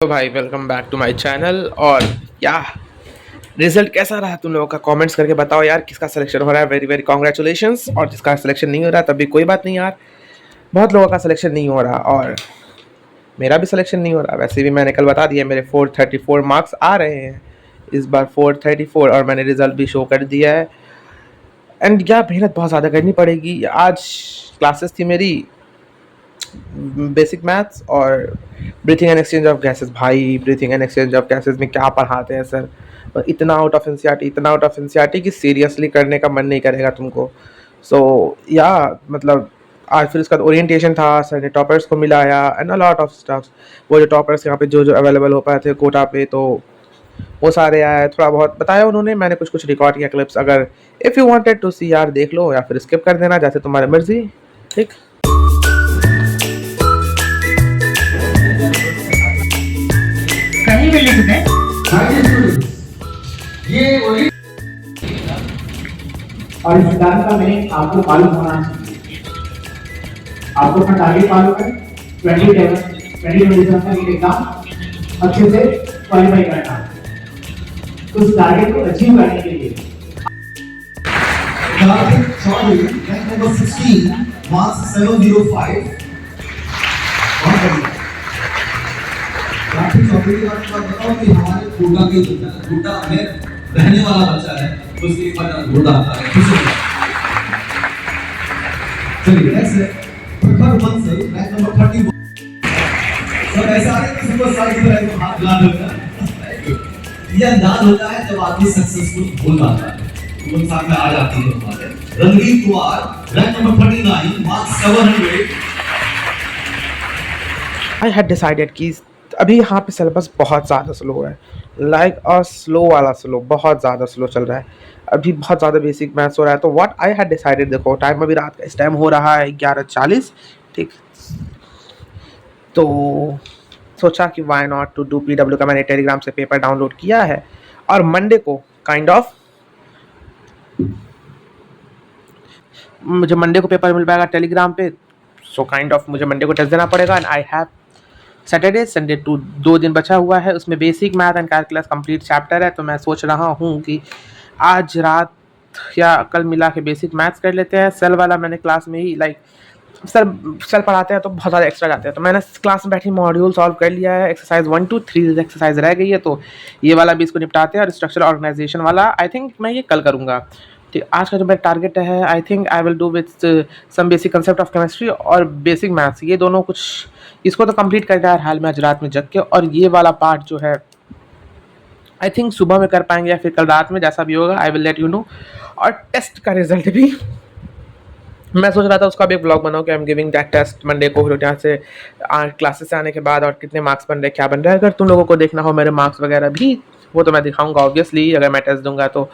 तो भाई welcome back to my channel. और क्या रिजल्ट कैसा रहा तुम लोगों का? कमेंट्स करके बताओ यार, किसका सिलेक्शन हो रहा है। Very very congratulations. और जिसका सिलेक्शन नहीं हो रहा तब भी कोई बात नहीं यार, बहुत लोगों का सिलेक्शन नहीं हो रहा और मेरा भी सिलेक्शन नहीं हो रहा। वैसे भी मैंने कल बता दिया मेरे 434 मार्क्स आ रहे हैं इस बार, 434, और मैंने रिजल्ट भी शो कर दिया है। एंड क्या मेहनत बहुत ज़्यादा करनी पड़ेगी। आज क्लासेस थी मेरी बेसिक मैथ्स और breathing and exchange of gases. भाई breathing and exchange of gases में क्या पढ़ाते हैं सर, इतना आउट ऑफ एनसीईआरटी, इतना आउट ऑफ एनसीईआरटी कि सीरियसली करने का मन नहीं करेगा तुमको। सो या मतलब आज फिर उसका ओरिएंटेशन था, सर ने टॉपर्स को मिलाया and a lot of stuffs. वो जो टॉपर्स यहाँ पे जो जो अवेलेबल हो पाए थे कोटा पे, तो वो सारे आए, थोड़ा बहुत बताया उन्होंने, मैंने कुछ कुछ रिकॉर्ड किया क्लिप्स। अगर इफ़ यू वांटेड टू सी यार देख लो, या फिर स्किप कर देना, जैसे तुम्हारी मर्जी। ठीक। कहीं भी लिख दें। ये वही और इस सिद्धांत का मीनिंग आपको मालूम होना चाहिए। आपको अपना टारगेट मालूम है, 2027 का नीट एग्जाम अच्छे से क्वालिफाई करना है। तो उस टारगेट को अचीव करने के लिए रैंक नंबर 16 मार्क्स 705। काफी चौधरी की बात बताओ कि हमारे कोटा के कोटा में रहने वाला बच्चा है, तो उसके एक बार कोटा आता है। चलिए नेक्स्ट है प्रखर बंसल, रैंक नंबर 31। सब ऐसा है कि सुपर स्टार की तरह तो हाथ लाल होता है। ये अंदाज होता है जब आदमी सक्सेसफुल हो जाता है, तो साथ में आ जाती है हमारे Ranveer Kumar, rank number 39 marks 700। I had decided कि अभी यहाँ पे सिलेबस बहुत ज़्यादा स्लो है, लाइक अ स्लो वाला स्लो, बहुत ज़्यादा स्लो चल रहा है। अभी बहुत ज़्यादा बेसिक मैथ्स हो रहा है। तो व्हाट आई हैड डिसाइडेड, देखो टाइम अभी रात का इस टाइम हो रहा है 11:40। ठीक। तो सोचा कि why not to do PW का। मैंने टेलीग्राम से पेपर डाउनलोड किया है और मंडे को काइंड ऑफ मुझे मंडे को पेपर मिल पाएगा टेलीग्राम पे। सो काइंड ऑफ मुझे मंडे को टेस्ट देना पड़ेगा। And I have Saturday Sunday two 2 दिन बचा हुआ है, उसमें basic math and calculus complete chapter है। तो मैं सोच रहा हूँ कि आज रात या कल मिला के बेसिक मैथ्स कर लेते हैं। सेल वाला मैंने क्लास में ही सर सेल पढ़ाते हैं तो बहुत ज़्यादा एक्स्ट्रा जाते हैं, तो मैंने क्लास में बैठी मॉड्यूल सॉल्व कर लिया है। एक्सरसाइज 1 to 3 एक्सरसाइज रह गई है, तो ये वाला भी इसको निपटाते हैं। और स्ट्रक्चर ऑर्गेनाइजेशन वाला आई थिंक मैं ये कल करूँगा। ठीक। आज का जो मेरा टारगेट है, I think I will do with some basic concept of chemistry और बेसिक मैथ्स, ये दोनों कुछ इसको तो कंप्लीट कर दिया है हाल में आज रात में जग के। और ये वाला पार्ट जो है आई थिंक सुबह में कर पाएंगे या फिर कल रात में, जैसा भी होगा I will let you know. और टेस्ट का रिजल्ट भी मैं सोच रहा था उसका भी एक ब्लॉग बनाऊँ कि I am giving that test Monday को, यहाँ से क्लासेस से आने के बाद, और कितने मार्क्स बन रहे, क्या बन रहा है। अगर तुम लोगों को देखना हो मेरे मार्क्स वगैरह भी, वो तो मैं दिखाऊंगा ऑब्वियसली अगर मैं टेस्ट दूंगा तो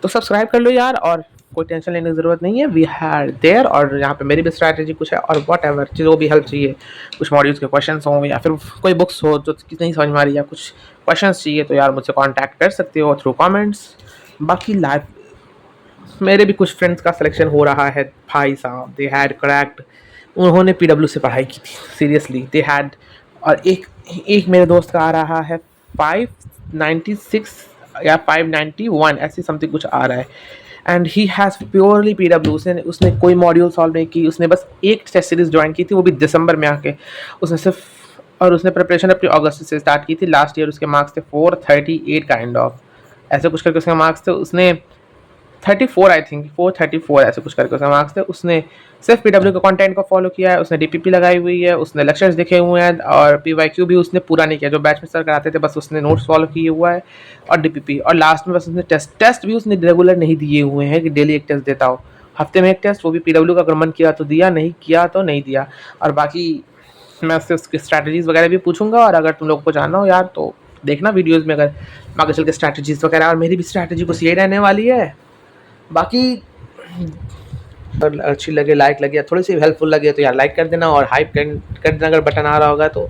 सब्सक्राइब कर लो यार। और कोई टेंशन लेने की ज़रूरत नहीं है, वी हैड देयर। और यहाँ पे मेरी भी स्ट्रैटेजी कुछ है, और वॉट एवर जो भी हेल्प चाहिए, कुछ मॉड्यूल्स के क्वेश्चन हों या फिर कोई बुक्स हो जो नहीं समझ में आ रही, या कुछ क्वेश्चन चाहिए, तो यार मुझसे कॉन्टैक्ट कर सकते हो थ्रू कॉमेंट्स। बाकी लाइव मेरे भी कुछ फ्रेंड्स का सिलेक्शन हो रहा है भाई साहब, दे हैड क्रैक्ड। उन्होंने पीडब्ल्यू से पढ़ाई की थी सीरियसली, दे हैड। और एक मेरे दोस्त का आ रहा है 596 या 591 ऐसी समथिंग कुछ आ रहा है। And he has purely PW. उसने कोई मॉड्यूल सॉल्व नहीं की, उसने बस एक टेस्ट सीरीज ज्वाइन की थी, वो भी दिसंबर में आके। उसने सिर्फ और उसने प्रिपरेशन अपनी अगस्त से स्टार्ट की थी। लास्ट ईयर उसके मार्क्स थे 438 काइंड ऑफ, ऐसे कुछ करके उसके मार्क्स थे। उसने 34 आई थिंक 434 ऐसे कुछ करके उसके मार्क्स थे। उसने सिर्फ पीडब्ल्यू के कंटेंट को फॉलो किया है, उसने डीपीपी लगाई हुई है, उसने लेक्चर्स देखे हुए हैं, और पीवाईक्यू भी उसने पूरा नहीं किया जो बैच में सर कराते थे, बस उसने नोट्स फॉलो किए हुआ है और डीपीपी। और लास्ट में बस उसने टेस्ट भी उसने रेगुलर नहीं दिए हुए हैं कि डेली एक टेस्ट देता हो, हफ्ते में एक टेस्ट, वो भी पीडब्ल्यू का अगर मन किया तो दिया, नहीं किया तो नहीं दिया। और बाकी मैं उससे उसकी स्ट्रैटेजीज़ वगैरह भी पूछूंगा। और अगर तुम लोगों को जानना हो यार तो देखना वीडियोज़ में, अगर आगे चल के स्ट्रैटेजीज़ वगैरह। और मेरी भी स्ट्रैटेजी कुछ ये रहने वाली है। बाकी अगर अच्छी लगे, लाइक लगे या थोड़ी सी हेल्पफुल लगे तो यार लाइक कर देना, और हाइप कर देना अगर बटन आ रहा होगा तो।